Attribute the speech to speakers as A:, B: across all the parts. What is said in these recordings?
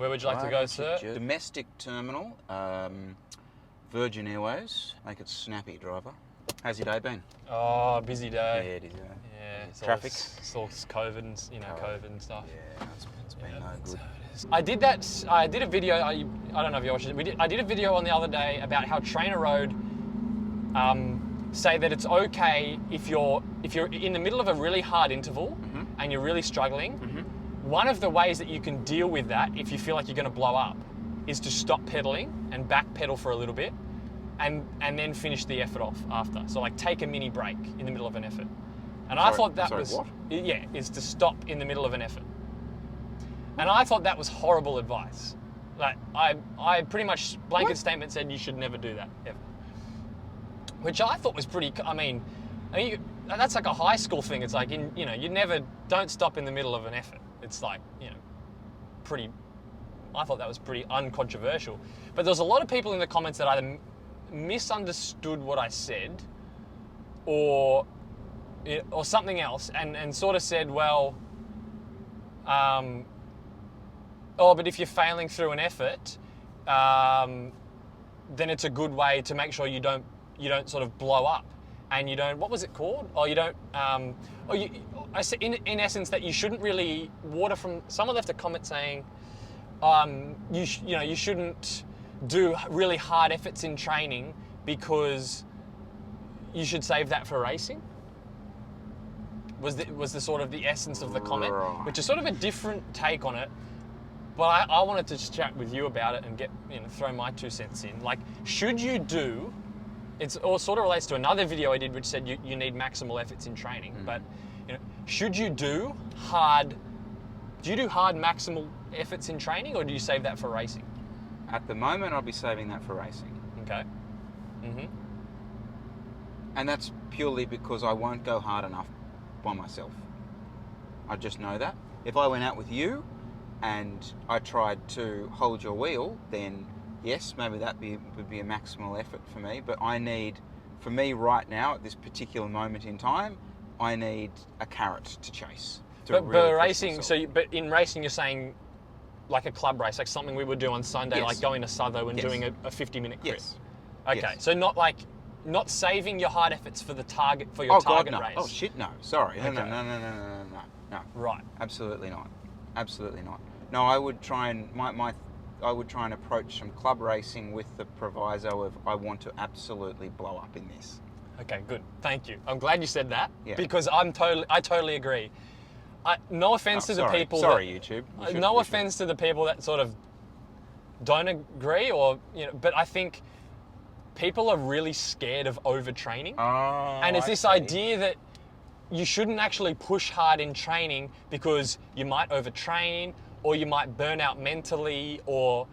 A: Where would you like to go, sir?
B: Domestic terminal, Virgin Airways. Make it snappy, driver. How's your day been?
A: Oh, busy day.
B: Yeah, it is.
A: Yeah. It's
B: Traffic.
A: It's all COVID and COVID and stuff.
B: Yeah, it's been no good.
A: I did that. I did a video. I don't know if you watched it. I did a video on the other day about how Trainer Road say that it's okay if you're in the middle of a really hard interval and you're really struggling. One of the ways that you can deal with that, if you feel like you're going to blow up, is to stop pedaling and back pedal for a little bit, and then finish the effort off after. So like take a mini break in the middle of an effort. And I thought that was is to stop in the middle of an effort. And I thought that was horrible advice. Like I pretty much blanket statement said you should never do that ever. Which I thought was pretty. I mean, that's like a high school thing. It's like don't stop in the middle of an effort. It's like pretty. I thought that was pretty uncontroversial. But there was a lot of people in the comments that either misunderstood what I said, or something else, and sort of said, well, but if you're failing through an effort, then it's a good way to make sure you don't sort of blow up, and you don't. What was it called? Oh, you don't. I said in essence that you shouldn't really water from. Someone left a comment saying, you shouldn't do really hard efforts in training because you should save that for racing. Was the sort of the essence of the comment, which is sort of a different take on it. But I wanted to just chat with you about it and get throw my 2 cents in. Like, should you do? It all sort of relates to another video I did, which said you need maximal efforts in training. But should you do hard? Do you do hard maximal efforts in training, or do you save that for racing?
B: At the moment, I'll be saving that for racing.
A: Okay.
B: And that's purely because I won't go hard enough by myself. I just know that. If I went out with you and I tried to hold your wheel, then yes, maybe would be a maximal effort for me. But for me right now, at this particular moment in time, I need a carrot to chase.
A: But racing, but in racing, you're saying like a club race, like something we would do on Sunday, like going to Southo and doing a 50-minute crit.
B: Yes.
A: Okay, so not saving your hard efforts for the target target race.
B: Oh shit, no. Sorry. Okay. No.
A: Right.
B: Absolutely not. No, I would try and I would try and approach some club racing with the proviso of I want to absolutely blow up in this.
A: Okay, good. Thank you. I'm glad you said that because I totally agree. No offense to the people.
B: Sorry, YouTube.
A: Offense to the people that sort of don't agree, but I think people are really scared of overtraining. And it's this idea that you shouldn't actually push hard in training because you might overtrain, or you might burn out mentally, or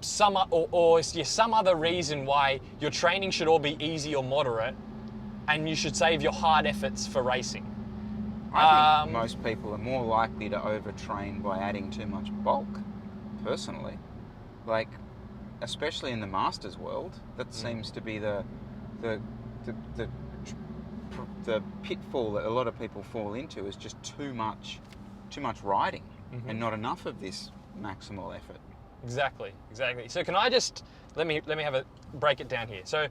A: some other reason why your training should all be easy or moderate, and you should save your hard efforts for racing.
B: I think most people are more likely to overtrain by adding too much bulk, personally. Like, especially in the masters world, that seems to be the pitfall that a lot of people fall into, is just too much riding and not enough of this maximal effort.
A: Exactly. So can I just let me break it down here. So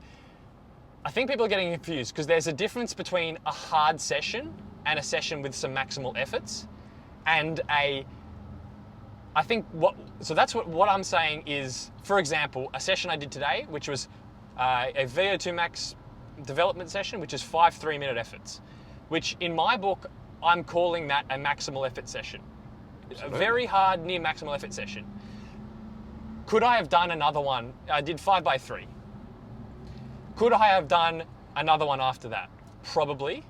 A: I think people are getting confused because there's a difference between a hard session and a session with some maximal efforts, and that's what I'm saying is, for example, a session I did today, which was a VO2 max development session, which is 5 3-minute efforts, which in my book, I'm calling that a maximal effort session. Absolutely. A very hard, near maximal effort session. Could I have done another one? I did 5x3. Could I have done another one after that? Probably.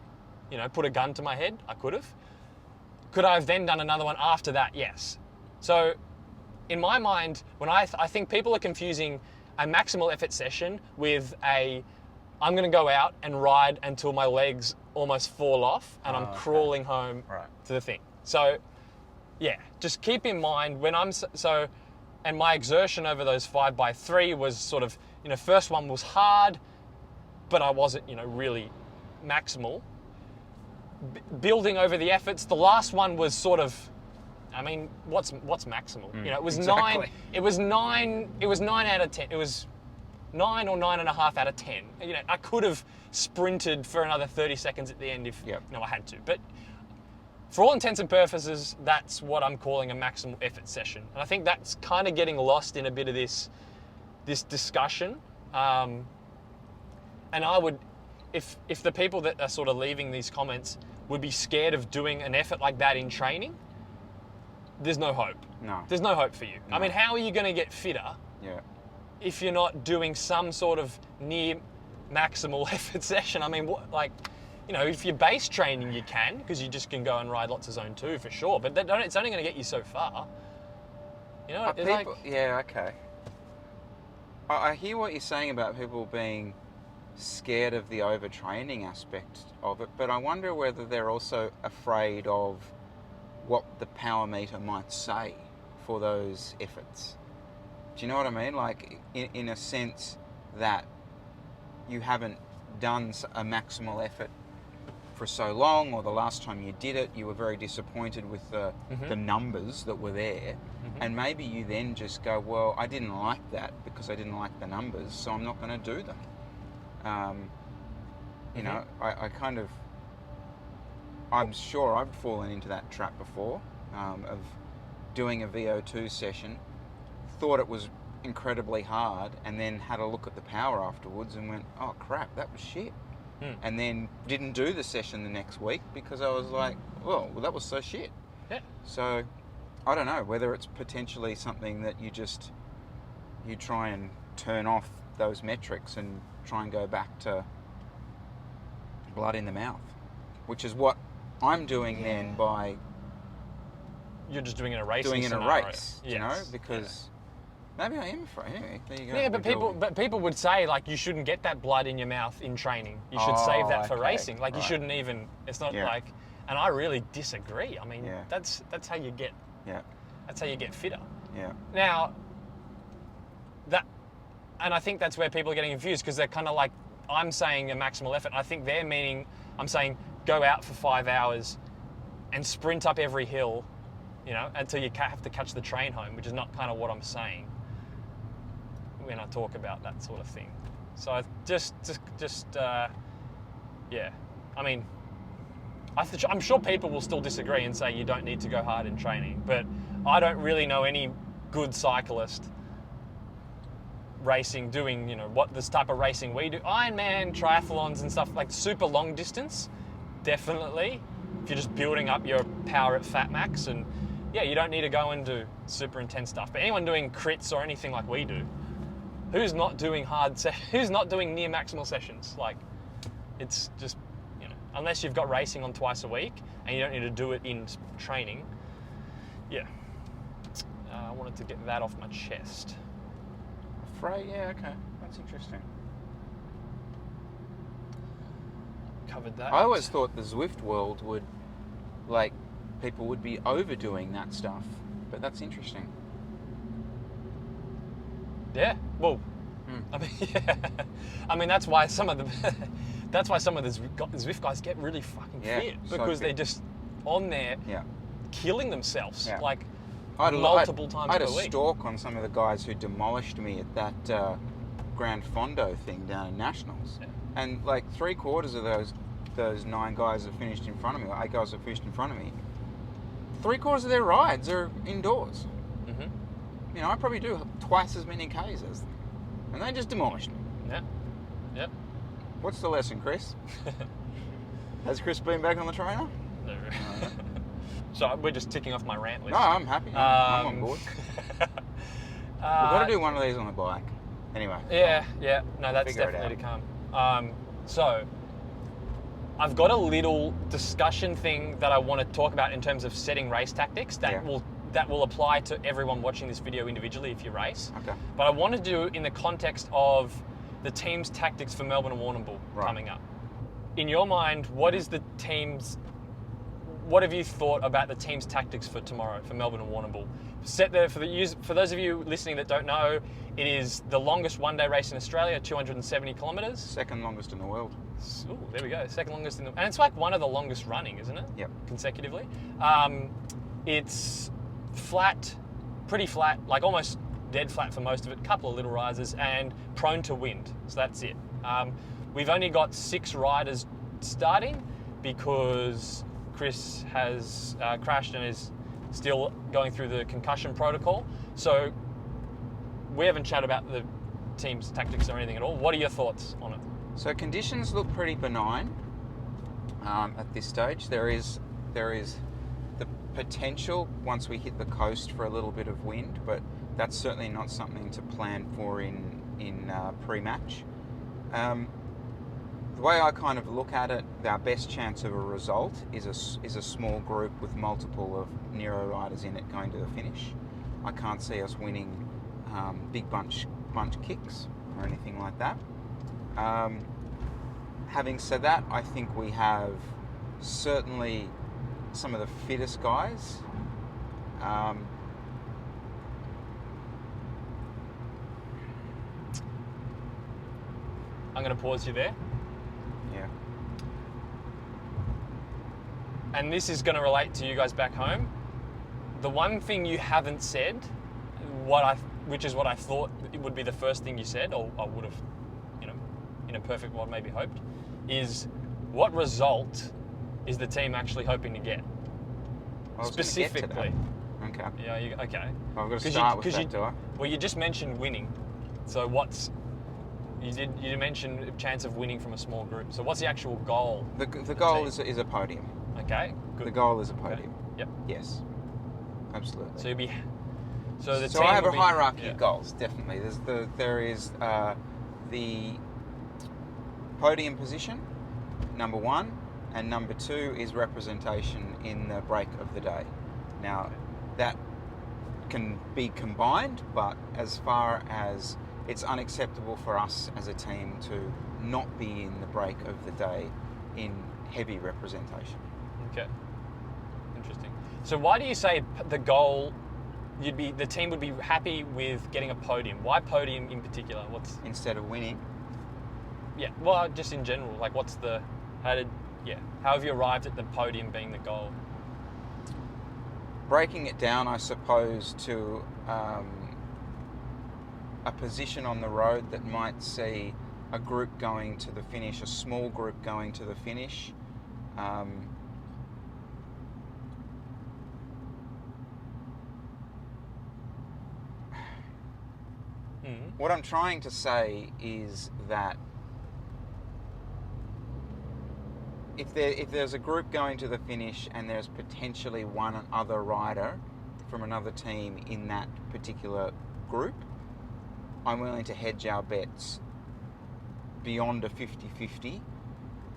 A: Put a gun to my head, I could have. Could I have then done another one after that? Yes. So in my mind, when I think people are confusing a maximal effort session with I'm going to go out and ride until my legs almost fall off and I'm crawling home to the thing. So yeah, just keep in mind when and my exertion over those 5x3 was sort of, first one was hard, but I wasn't, really maximal. Building over the efforts. The last one was sort of I mean, what's maximal? You know, it was
B: exactly.
A: 9. It was 9. It was 9 out of 10. It was 9 or 9.5 out of 10. You know, I could have sprinted for another 30 seconds at the end if I had to. But for all intents and purposes, that's what I'm calling a maximal effort session. And I think that's kind of getting lost in a bit of this discussion. And I would, if the people that are sort of leaving these comments would be scared of doing an effort like that in training, there's no hope.
B: No.
A: There's no hope for you.
B: No.
A: I mean, how are you going to get fitter if you're not doing some sort of near maximal effort session? I mean, you know, if you're base training, you can, because you just can go and ride lots of zone 2 for sure, but it's only going to get you so far. You know,
B: yeah, okay. I hear what you're saying about people being scared of the overtraining aspect of it, but I wonder whether they're also afraid of what the power meter might say for those efforts. Do you know what I mean? Like, in a sense that you haven't done a maximal effort for so long, or the last time you did it, you were very disappointed with the numbers that were there. And maybe you then just go, well, I didn't like that because I didn't like the numbers, so I'm not going to do them. You know, I'm sure I've fallen into that trap before, of doing a VO2 session, thought it was incredibly hard, and then had a look at the power afterwards and went, oh crap, that was shit. And then didn't do the session the next week because I was like, well, that was so shit.
A: Yeah.
B: So I don't know whether it's potentially something that you try and turn off those metrics and try and go back to blood in the mouth, which is what I'm doing then by...
A: You're just doing it in a race.
B: Doing it in a race,
A: yes.
B: you know, because... Maybe I am afraid. Anyway, there you go.
A: Yeah, but people would say, like, you shouldn't get that blood in your mouth in training. You should save that for racing. Like, you shouldn't even. It's not like. And I really disagree. I mean, that's how you get.
B: Yeah.
A: That's how you get fitter.
B: Yeah.
A: Now. And I think that's where people are getting confused, because they're kind of like, I'm saying a maximal effort. I think they're meaning, I'm saying go out for 5 hours and sprint up every hill, you know, until you have to catch the train home, which is not kind of what I'm saying when I talk about that sort of thing. So yeah. I mean, I'm sure people will still disagree and say you don't need to go hard in training, but I don't really know any good cyclist racing doing, you know, this type of racing we do. Ironman, triathlons and stuff, like super long distance, definitely. If you're just building up your power at fat max, and yeah, you don't need to go and do super intense stuff. But anyone doing crits or anything like we do, who's not doing who's not doing near maximal sessions? Like, it's just, you know, unless you've got racing on twice a week and you don't need to do it in training. Yeah. I wanted to get that off my chest.
B: Afraid? Yeah, okay. That's interesting.
A: Covered that.
B: I always thought the Zwift world would, like, people would be overdoing that stuff, but that's interesting.
A: Yeah, well, I mean, yeah. I mean, that's why some of the Zwift guys get really fucking fit, because they're just on there killing themselves, like multiple times per week.
B: I had a stalk on some of the guys who demolished me at that Grand Fondo thing down in Nationals, and like 3/4 of those 9 guys that finished in front of me, or 8 guys that finished in front of me, 3/4 of their rides are indoors. You know, I probably do twice as many Ks as them, and they just demolished me.
A: Yeah. Yep.
B: What's the lesson, Chris? Has Chris been back on the trainer?
A: No. So we're just ticking off my rant list.
B: No, I'm happy. I'm on board. We've got to do one of these on the bike. Anyway.
A: Yeah. No, that's definitely to come. So I've got a little discussion thing that I want to talk about in terms of setting race tactics that will apply to everyone watching this video individually if you race. Okay. But I want to do it in the context of the team's tactics for Melbourne and Warrnambool coming up. In your mind, what have you thought about the team's tactics for tomorrow, for Melbourne and Warrnambool? Set there for those of you listening that don't know, it is the longest one-day race in Australia, 270 kilometres.
B: Second longest in the world.
A: Ooh, there we go. Second longest and it's like one of the longest running, isn't it?
B: Yep.
A: Consecutively. It's flat, pretty flat, like almost dead flat for most of it, couple of little rises, and prone to wind. So that's it. We've only got 6 riders starting because Chris has crashed and is still going through the concussion protocol. So we haven't chatted about the team's tactics or anything at all. What are your thoughts on it?
B: So conditions look pretty benign at this stage. There is the potential once we hit the coast for a little bit of wind, but that's certainly not something to plan for in pre-match. The way I kind of look at it, our best chance of a result is a small group with multiple of Nero riders in it going to the finish. I can't see us winning big bunch kicks or anything like that. Having said that, I think we have certainly some of the fittest guys. I'm
A: going to pause you there.
B: Yeah.
A: And this is going to relate to you guys back home. The one thing you haven't said, which is what I thought it would be the first thing you said, or I would have, in a perfect world maybe hoped, is what result is the team actually hoping to get? Specifically.
B: Okay.
A: Yeah. Okay.
B: Well, I've got to start with that, do I?
A: Well, you just mentioned winning. So you mentioned a chance of winning from a small group. So what's the actual goal?
B: The goal is a podium.
A: Okay. Good.
B: The goal is a podium.
A: Okay. Yep.
B: Yes. Absolutely.
A: So you'll be. So the
B: So
A: team
B: I have
A: will
B: a
A: be,
B: hierarchy of goals. Definitely. There is the podium position, number 1, and number 2 is representation in the break of the day. Now, that can be combined, but as far as it's unacceptable for us as a team to not be in the break of the day in heavy representation.
A: Okay. Interesting. So why do you say the goal? The team would be happy with getting a podium. Why podium in particular?
B: Instead of winning.
A: Yeah. Well, just in general, like how have you arrived at the podium being the goal?
B: Breaking it down, I suppose, to a position on the road that might see a group going to the finish, a small group going to the finish. What I'm trying to say is that if there's a group going to the finish and there's potentially one other rider from another team in that particular group, I'm willing to hedge our bets beyond a 50-50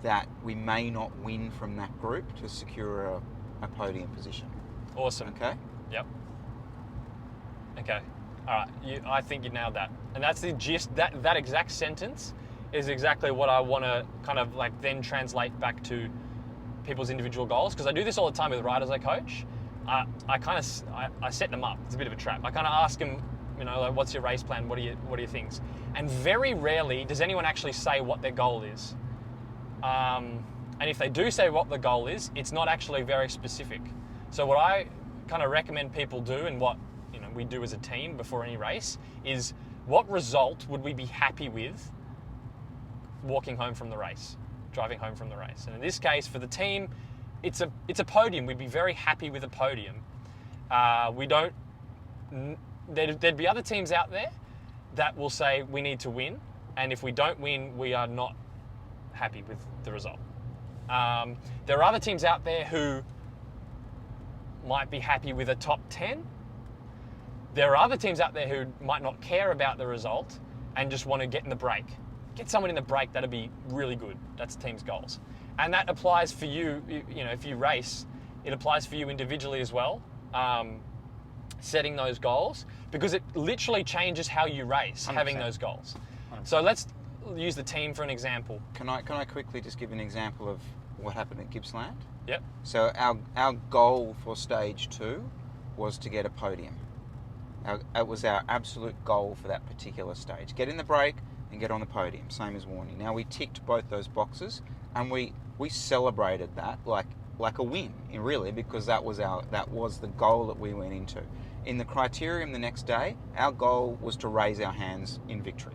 B: that we may not win from that group to secure a podium position.
A: Awesome.
B: Okay?
A: Yep. Okay. All right. I think you nailed that. And that's the gist. That exact sentence is exactly what I want to kind of like then translate back to people's individual goals, because I do this all the time with riders I coach. I set them up. It's a bit of a trap. I kind of ask them, like, what's your race plan? What are your things? And very rarely does anyone actually say what their goal is. And if they do say what the goal is, it's not actually very specific. So what I kind of recommend people do, and what we do as a team before any race, is what result would we be happy with walking home from the race, driving home from the race. And in this case, for the team, it's a podium. We'd be very happy with a podium. There'd be other teams out there that will say we need to win, and if we don't win, we are not happy with the result. There are other teams out there who might be happy with a top 10. There are other teams out there who might not care about the result and just want to get in the break. Get someone in the break, that'd be really good. That's the team's goals. And that applies for you, if you race, it applies for you individually as well, setting those goals, because it literally changes how you race,
B: 100%.
A: Having those goals.
B: 100%.
A: So let's use the team for an example.
B: Can I quickly just give an example of what happened at Gippsland?
A: Yep.
B: So our goal for stage 2 was to get a podium. It was our absolute goal for that particular stage. Get in the break and get on the podium, same as Warney. Now we ticked both those boxes, and we celebrated that like like a win, really, because that was the goal that we went into. In the criterium the next day, our goal was to raise our hands in victory.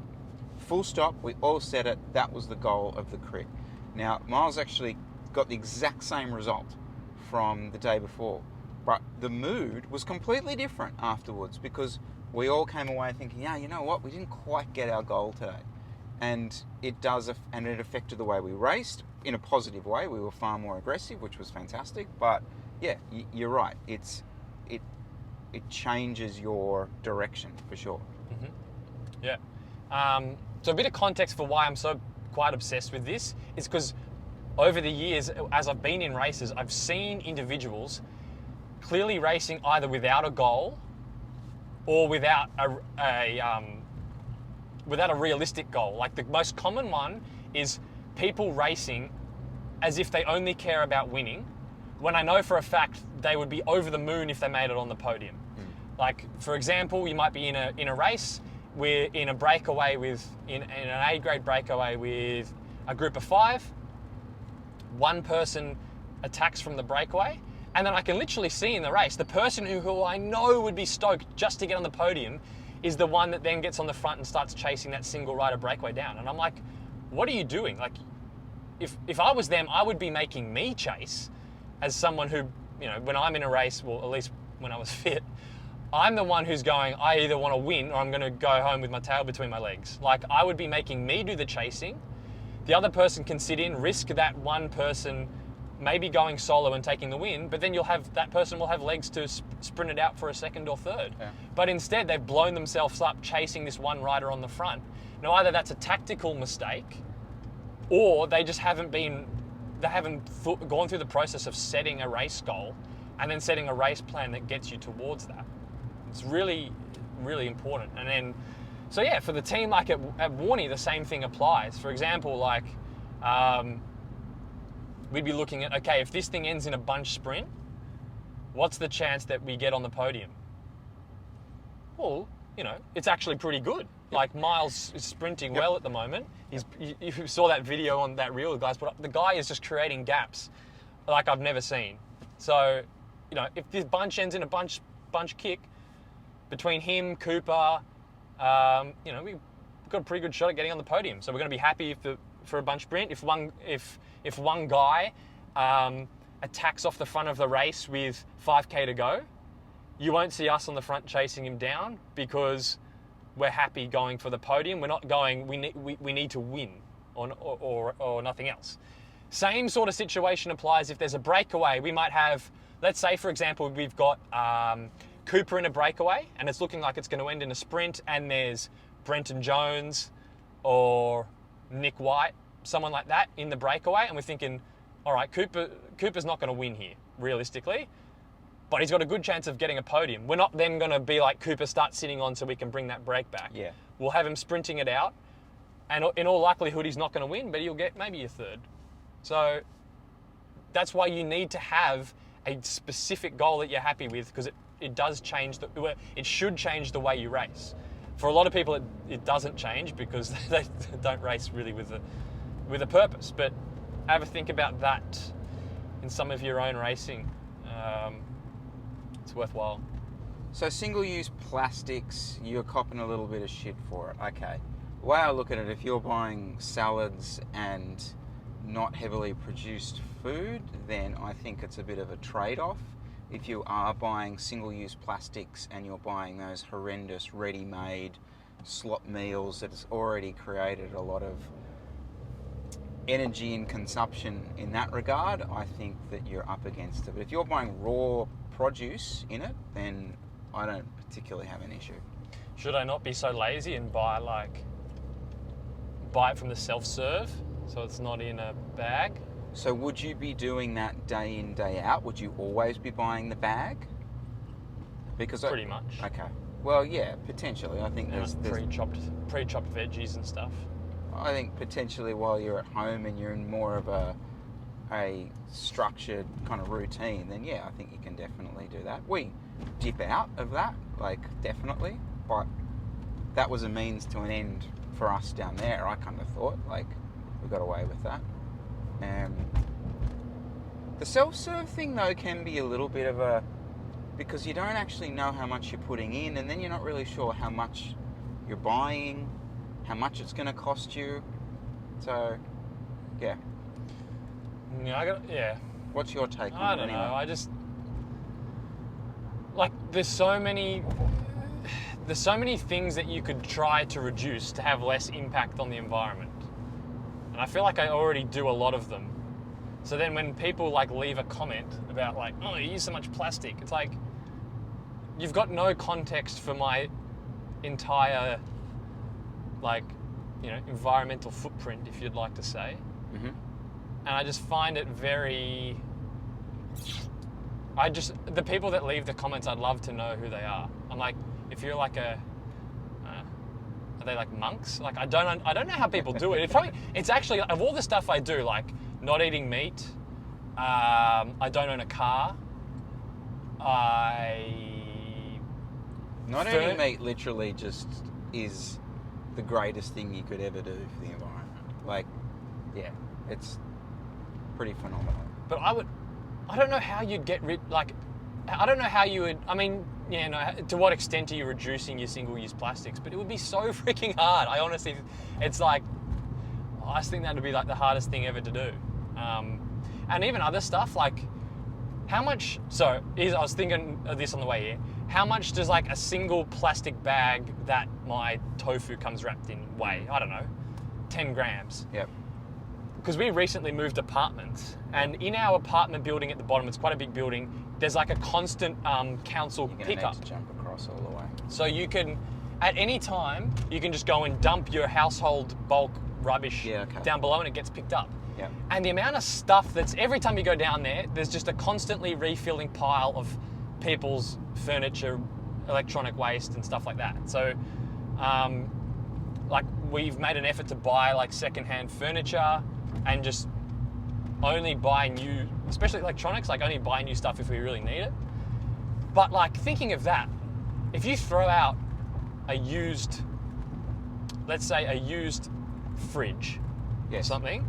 B: Full stop. We all said it. That was the goal of the crit. Now, Miles actually got the exact same result from the day before, but the mood was completely different afterwards because we all came away thinking, yeah, you know what, we didn't quite get our goal today. And it affected the way we raced in a positive way. We were far more aggressive, which was fantastic. But yeah, you're right. It changes your direction for sure.
A: Mm-hmm. Yeah. So a bit of context for why I'm so quite obsessed with this is because over the years, as I've been in races, I've seen individuals clearly racing either without a goal or without a realistic goal. Like the most common one is people racing as if they only care about winning, when I know for a fact they would be over the moon if they made it on the podium. Like, for example, you might be in a race, we're in a breakaway in an A-grade breakaway with a group of 5. One person attacks from the breakaway, and then I can literally see in the race, the person who I know would be stoked just to get on the podium is the one that then gets on the front and starts chasing that single rider breakaway down. And I'm like, what are you doing? Like, if I was them, I would be making me chase as someone who, you know, when I'm in a race, well, at least when I was fit, I'm the one who's going, I either want to win or I'm going to go home with my tail between my legs. Like, I would be making me do the chasing. The other person can sit in, risk that one person maybe going solo and taking the win, but then that person will have legs to sprint it out for a second or third.
B: Yeah.
A: But instead, they've blown themselves up chasing this one rider on the front. Now, either that's a tactical mistake, or they just haven't gone through the process of setting a race goal and then setting a race plan that gets you towards that. It's really, really important. And then, so yeah, for the team, like at Warney, the same thing applies. For example, like, we'd be looking at, okay, if this thing ends in a bunch sprint, what's the chance that we get on the podium? Well, you know, it's actually pretty good. Like, Miles is sprinting well at the moment. You saw that video on that reel the guys put up. The guy is just creating gaps like I've never seen. So, you know, if this bunch ends in a bunch kick, between him, Cooper, you know, we've got a pretty good shot at getting on the podium. So we're going to be happy for a bunch sprint. If one guy attacks off the front of the race with 5K to go, you won't see us on the front chasing him down because we're happy going for the podium. We're not going, we need to win or nothing else. Same sort of situation applies if there's a breakaway. We might have, let's say, for example, we've got Cooper in a breakaway and it's looking like it's going to end in a sprint, and there's Brenton Jones or Nick White, someone like that in the breakaway, and we're thinking, all right, Cooper's not going to win here, realistically, but he's got a good chance of getting a podium. We're not then going to be like, Cooper, start sitting on so we can bring that break back.
B: Yeah.
A: We'll have him sprinting it out, and in all likelihood, he's not going to win, but he'll get maybe a third. So that's why you need to have a specific goal that you're happy with, because it does change, it should change the way you race. For a lot of people, it doesn't change because they don't race really with a purpose. But have a think about that in some of your own racing. It's worthwhile.
B: So single-use plastics, you're copping a little bit of shit for it. Okay. The way I look at it, if you're buying salads and not heavily produced food, then I think it's a bit of a trade-off. If you are buying single-use plastics and you're buying those horrendous ready-made slop meals that has already created a lot of energy and consumption in that regard, I think that you're up against it. But if you're buying raw produce in it, then I don't particularly have an issue.
A: Should I not be so lazy and buy it from the self-serve so it's not in a bag?
B: So would you be doing that day in, day out? Would you always be buying the bag? Because
A: pretty much.
B: Okay. Well, yeah, potentially. I think there's
A: pre-chopped veggies and stuff.
B: I think potentially while you're at home and you're in more of a structured kind of routine, then yeah, I think you can definitely do that. We dip out of that, like, definitely, but that was a means to an end for us down there. I kind of thought, like, we got away with that. The self-serve thing, though, can be a little bit of a... because you don't actually know how much you're putting in, and then you're not really sure how much you're buying, how much it's going to cost you. So, yeah.
A: Yeah.
B: What's your take on it?
A: I don't know. I just... like, there's so many things that you could try to reduce to have less impact on the environment. And I feel like I already do a lot of them. So then when people like leave a comment about like, oh, you use so much plastic, it's like, you've got no context for my entire, like, you know, environmental footprint, if you'd like to say.
B: Mm-hmm.
A: And I just find it very... the people that leave the comments, I'd love to know who they are. I'm like, if you're like are they like monks? Like, I don't know how people do it. It's actually, of all the stuff I do, like not eating meat, I don't own a car,
B: Not eating meat literally just is the greatest thing you could ever do for the environment. Like, yeah, it's pretty phenomenal.
A: But I don't know how you'd get rid, like, I don't know how you would, I mean, yeah, no, to what extent are you reducing your single-use plastics? But it would be so freaking hard. I honestly, it's like, I just think that would be like the hardest thing ever to do. And even other stuff, like, how much, I was thinking of this on the way here, how much does like a single plastic bag that my tofu comes wrapped in weigh? I don't know, 10 grams.
B: Yep.
A: Because we recently moved apartments, and in our apartment building at the bottom, it's quite a big building, there's like a constant council
B: You're
A: pickup.
B: Need to jump across all the way.
A: So you can, at any time, you can just go and dump your household bulk rubbish down below and it gets picked up.
B: Yep.
A: And the amount of stuff that's, every time you go down there, there's just a constantly refilling pile of people's furniture, electronic waste and stuff like that. So, like, we've made an effort to buy like secondhand furniture and just only buy new, especially electronics, like only buy new stuff if we really need it. But like, thinking of that, if you throw out a used, let's say a used fridge or something,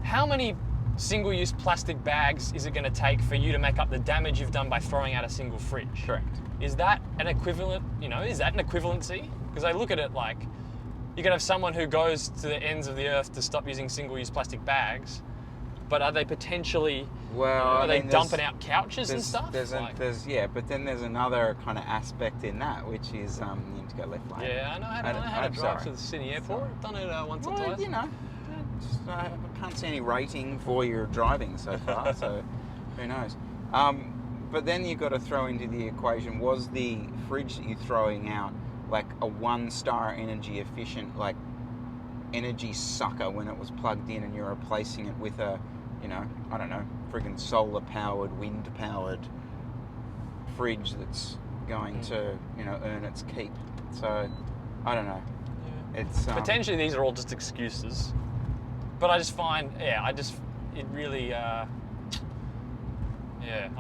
A: how many single-use plastic bags is it going to take for you to make up the damage you've done by throwing out a single fridge?
B: Correct.
A: Is that an equivalent, is that an equivalency? Because I look at it like, you can have someone who goes to the ends of the earth to stop using single-use plastic bags, but are they potentially, are they dumping out couches and stuff?
B: But then there's another kind of aspect in that, which is you need to go left lane.
A: Yeah, I know how to drive to the Sydney airport. I've done it once or twice.
B: I can't see any rating for your driving so far, so who knows. But then you've got to throw into the equation, was the fridge that you're throwing out like a 1-star energy efficient, like energy sucker when it was plugged in, and you're replacing it with a, I don't know, friggin' solar powered, wind powered fridge that's going to, earn its keep. So, I don't know. Yeah. It's
A: potentially these are all just excuses, but I just find, it really, I'm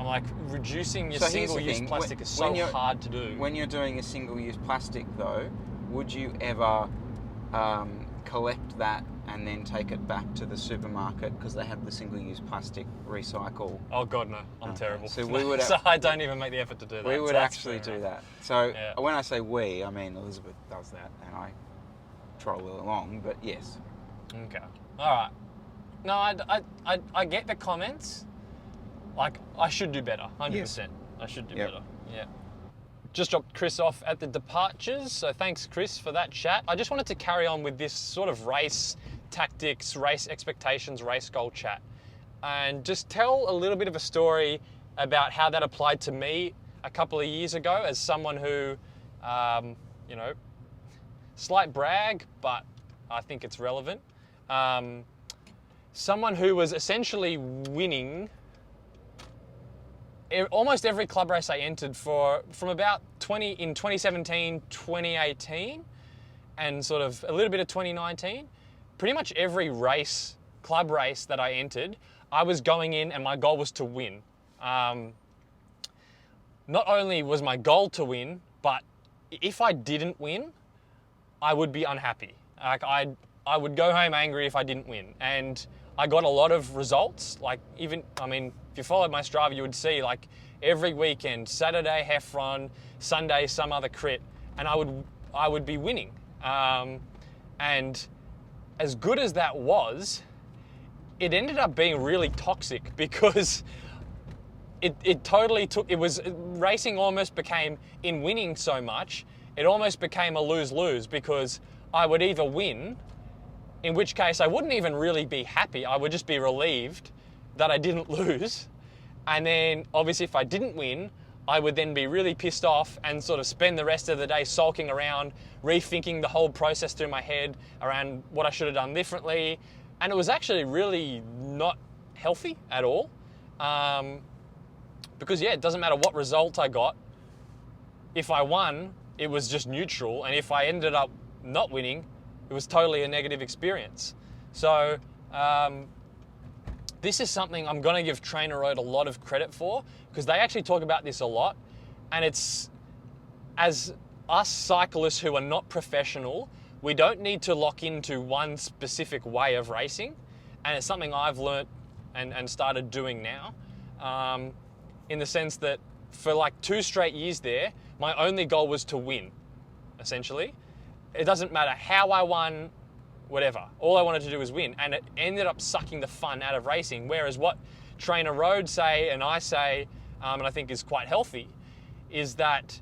A: like, reducing your single-use plastic is so hard to do.
B: When you're doing a single-use plastic, though, would you ever collect that and then take it back to the supermarket because they have the single-use plastic recycle?
A: Oh God, no! I'm terrible.
B: So we would.
A: So I don't even make the effort to do that.
B: We would actually do that. So when I say we, I mean Elizabeth does that, and I troll along. But yes.
A: Okay. All right. No, I get the comments. Like, I should do better, 100%. Yes. I should do better, yeah. Just dropped Chris off at the departures, so thanks, Chris, for that chat. I just wanted to carry on with this sort of race tactics, race expectations, race goal chat, and just tell a little bit of a story about how that applied to me a couple of years ago as someone who, slight brag, but I think it's relevant. Someone who was essentially winning almost every club race I entered from about 2017, 2018, and sort of a little bit of 2019. Pretty much every club race that I entered, I was going in and my goal was to win. Not only was my goal to win, but if I didn't win, I would be unhappy. Like I would go home angry if I didn't win. And I got a lot of results. Like even, I mean, if you followed my Strava, you would see like every weekend, Saturday hef run, Sunday some other crit, and I would be winning. And as good as that was, it ended up being really toxic because it totally took, racing almost became, in winning so much, it almost became a lose-lose because I would either win, in which case I wouldn't even really be happy. I would just be relieved that I didn't lose. And then obviously if I didn't win, I would then be really pissed off and sort of spend the rest of the day sulking around, rethinking the whole process through my head around what I should have done differently. And it was actually really not healthy at all. Because yeah, it doesn't matter what result I got. If I won, it was just neutral. And if I ended up not winning, it was totally a negative experience. So this is something I'm going to give Trainer Road a lot of credit for, because they actually talk about this a lot. And it's, as us cyclists who are not professional, we don't need to lock into one specific way of racing. And it's something I've learnt and started doing now. In the sense that for like 2 straight years there, my only goal was to win, essentially. It doesn't matter how I won, whatever. All I wanted to do was win. And it ended up sucking the fun out of racing. Whereas what Trainer Road say and I say, and I think is quite healthy, is that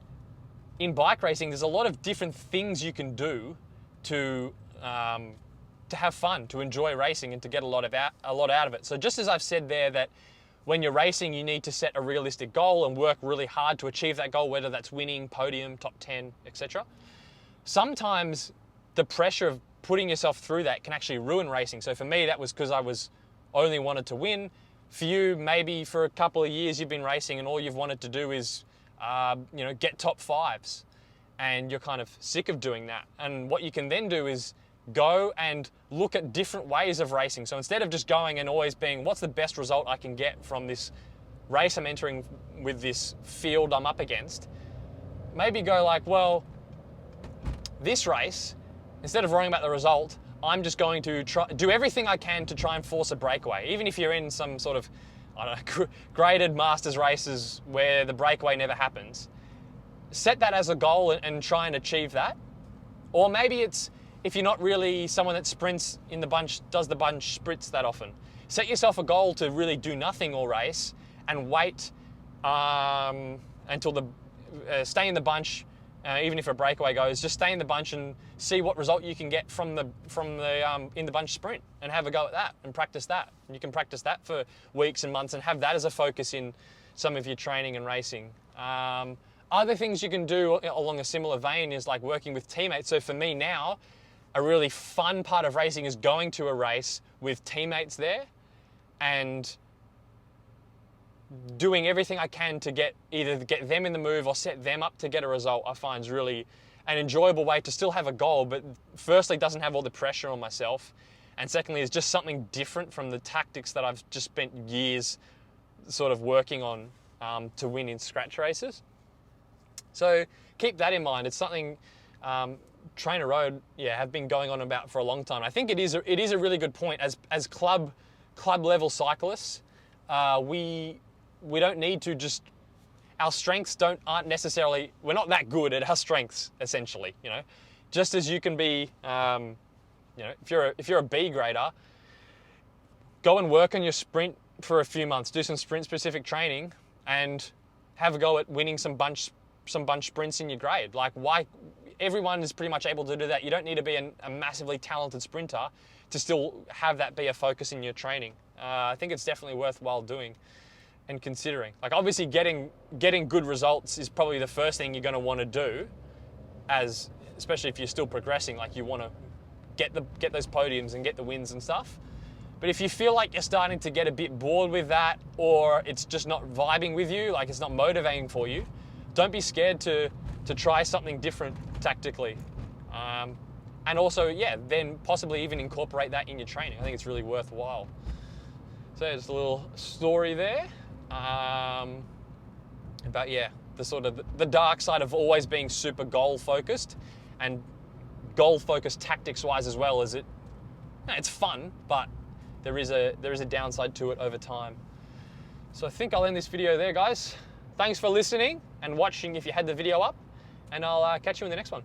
A: in bike racing, there's a lot of different things you can do to have fun, to enjoy racing and to get a lot out of it. So just as I've said there that when you're racing, you need to set a realistic goal and work really hard to achieve that goal, whether that's winning, podium, top 10, etc. Sometimes the pressure of putting yourself through that can actually ruin racing. So for me, that was because I only wanted to win. For you, maybe for a couple of years you've been racing and all you've wanted to do is, get top 5s, and you're kind of sick of doing that. And what you can then do is go and look at different ways of racing. So instead of just going and always being, what's the best result I can get from this race I'm entering with this field I'm up against, maybe go like, well, this race, instead of worrying about the result, I'm just going to do everything I can to try and force a breakaway. Even if you're in some sort of, I don't know, graded masters races where the breakaway never happens, set that as a goal and try and achieve that. Or maybe it's, if you're not really someone that sprints in the bunch, does the bunch sprints that often, set yourself a goal to really do nothing all race and wait until stay in the bunch. Even if a breakaway goes, just stay in the bunch and see what result you can get from the in the bunch sprint, and have a go at that and practice that. And you can practice that for weeks and months and have that as a focus in some of your training and racing. Other things you can do along a similar vein is like working with teammates. So for me now, a really fun part of racing is going to a race with teammates there and doing everything I can to either get them in the move or set them up to get a result. I find is really an enjoyable way to still have a goal, but firstly doesn't have all the pressure on myself, and secondly is just something different from the tactics that I've just spent years sort of working on to win in scratch races. So keep that in mind. It's something Trainer Road have been going on about for a long time. I think it is a really good point. As club level cyclists, we don't need to just, our strengths aren't necessarily, we're not that good at our strengths, essentially, Just as you can be, if you're a B grader, go and work on your sprint for a few months, do some sprint specific training and have a go at winning some bunch sprints in your grade. Like, why? Everyone is pretty much able to do that. You don't need to be a massively talented sprinter to still have that be a focus in your training. I think it's definitely worthwhile doing and considering. Like, obviously getting good results is probably the first thing you're going to want to do, especially if you're still progressing. Like, you want to get those podiums and get the wins and stuff. But if you feel like you're starting to get a bit bored with that, or it's just not vibing with you, like it's not motivating for you, don't be scared to try something different tactically. And also, then possibly even incorporate that in your training. I think it's really worthwhile. So just a little story there about the sort of the dark side of always being super goal focused, and goal focused tactics wise as well. It's fun, but there is a downside to it over time. So I think I'll end this video there, guys. Thanks for listening and watching if you had the video up, and I'll catch you in the next one.